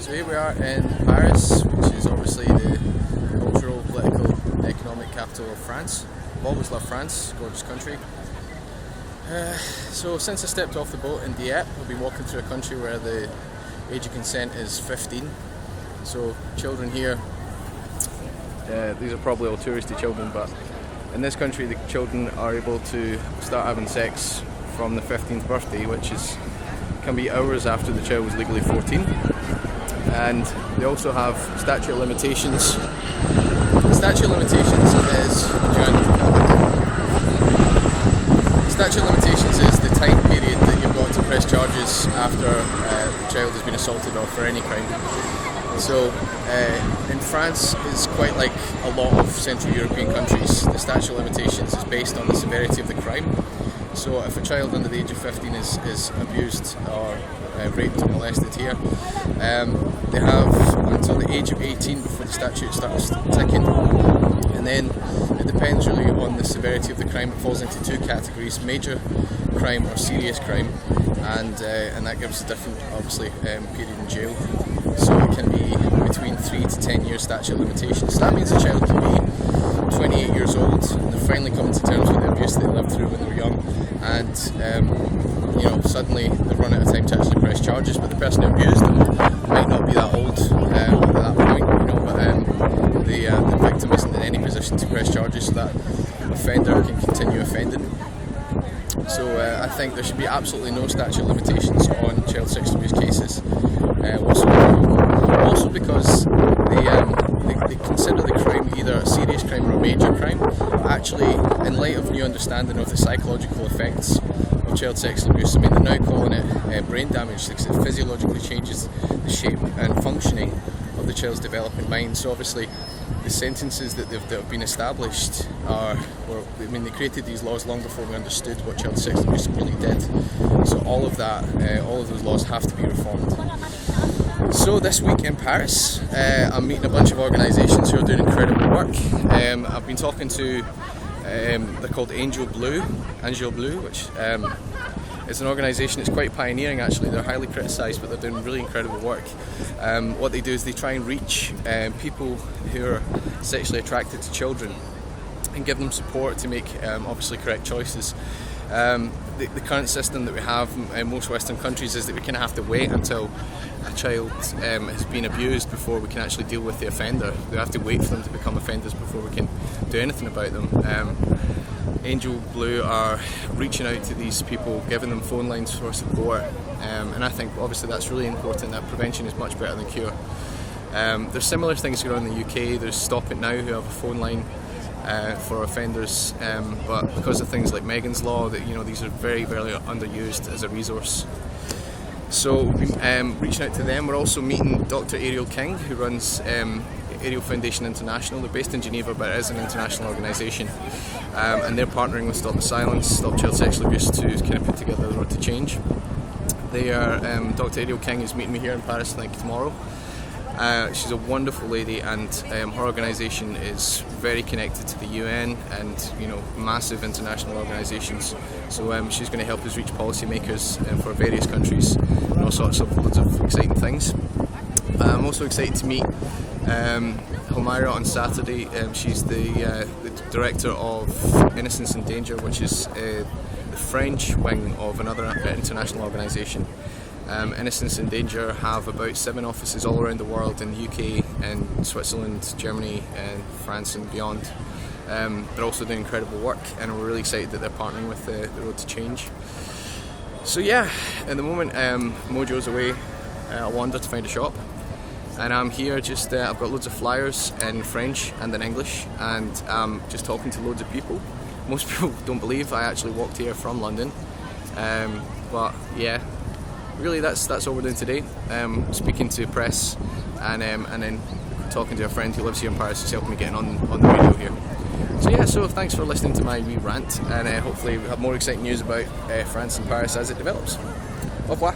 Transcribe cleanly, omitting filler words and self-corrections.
So here we are in Paris, which is obviously the cultural, political, economic capital of France. I've always loved France, gorgeous country. So since I stepped off the boat in Dieppe, I've been walking through a country where the age of consent is 15. So children here, these are probably all touristy children, but in this country the children are able to start having sex from the 15th birthday, which can be hours after the child was legally 14. And they also have statute of limitations. The statute of limitations is the time period that you've got to press charges after the child has been assaulted or for any crime. So in France, it's quite like a lot of Central European countries. The statute of limitations is based on the severity of the crime. So if a child under the age of 15 is abused or raped or molested here, they have until the age of 18 before the statute starts ticking. And then it depends really on the severity of the crime. It falls into two categories: major crime or serious crime, and that gives a different, obviously, period in jail. So it can be between 3 to 10 years statute of limitations. So that means a child can be 28 years old and they're finally coming to terms with the abuse they lived through when they were young, and suddenly they run out of time to actually press charges, but the person who abused them might not be that old at that point, but the victim isn't in any position to press charges, so that offender can continue offending. So I think there should be absolutely no statute of limitations on child sexual abuse cases whatsoever. Also because they consider the crime either a serious crime or a major crime. Actually, in light of new understanding of the psychological effects of child sexual abuse, I mean, they're now calling it brain damage because it physiologically changes the shape and functioning of the child's developing mind. So obviously the sentences that have been established they created these laws long before we understood what child sexual abuse really did. So all of those laws have to be reformed. So this week in Paris, I'm meeting a bunch of organisations who are doing incredible work. I've been talking to, they're called Angel Blue, which is an organisation that's quite pioneering actually. They're highly criticised, but they're doing really incredible work. What they do is they try and reach people who are sexually attracted to children and give them support to make obviously correct choices. The current system that we have in most Western countries is that we kind of have to wait until a child has been abused before we can actually deal with the offender. We have to wait for them to become offenders before we can do anything about them. Angel Blue are reaching out to these people, giving them phone lines for support, and I think obviously that's really important, that prevention is much better than cure. There's similar things going on in the UK. There's Stop It Now, who have a phone line for offenders, but because of things like Megan's Law, these are very, very underused as a resource. So we've been reaching out to them. We're also meeting Dr. Ariel King, who runs Ariel Foundation International. They're based in Geneva, but it is an international organisation, and they're partnering with Stop the Silence, Stop Child Sexual Abuse to kind of put together the road to change. Dr. Ariel King is meeting me here in Paris, I think, tomorrow. She's a wonderful lady, and her organisation is very connected to the UN and massive international organisations. So she's going to help us reach policymakers for various countries and all sorts of loads of exciting things. I'm also excited to meet Homaira on Saturday. She's the director of Innocence in Danger, which is the French wing of another international organisation. Innocence in Danger have about 7 offices all around the world, in the UK and Switzerland, Germany and France and beyond. They're also doing incredible work, and we're really excited that they're partnering with the Road to Change. So yeah, at the moment Mojo's away at Wanda to find a shop, and I'm here just, I've got loads of flyers in French and in English, and I'm just talking to loads of people. Most people don't believe I actually walked here from London, but yeah. Really, that's all we're doing today. Speaking to press, and then talking to a friend who lives here in Paris who's helping me getting on the radio here. So yeah, so thanks for listening to my wee rant, and hopefully we'll have more exciting news about France and Paris as it develops. Au revoir.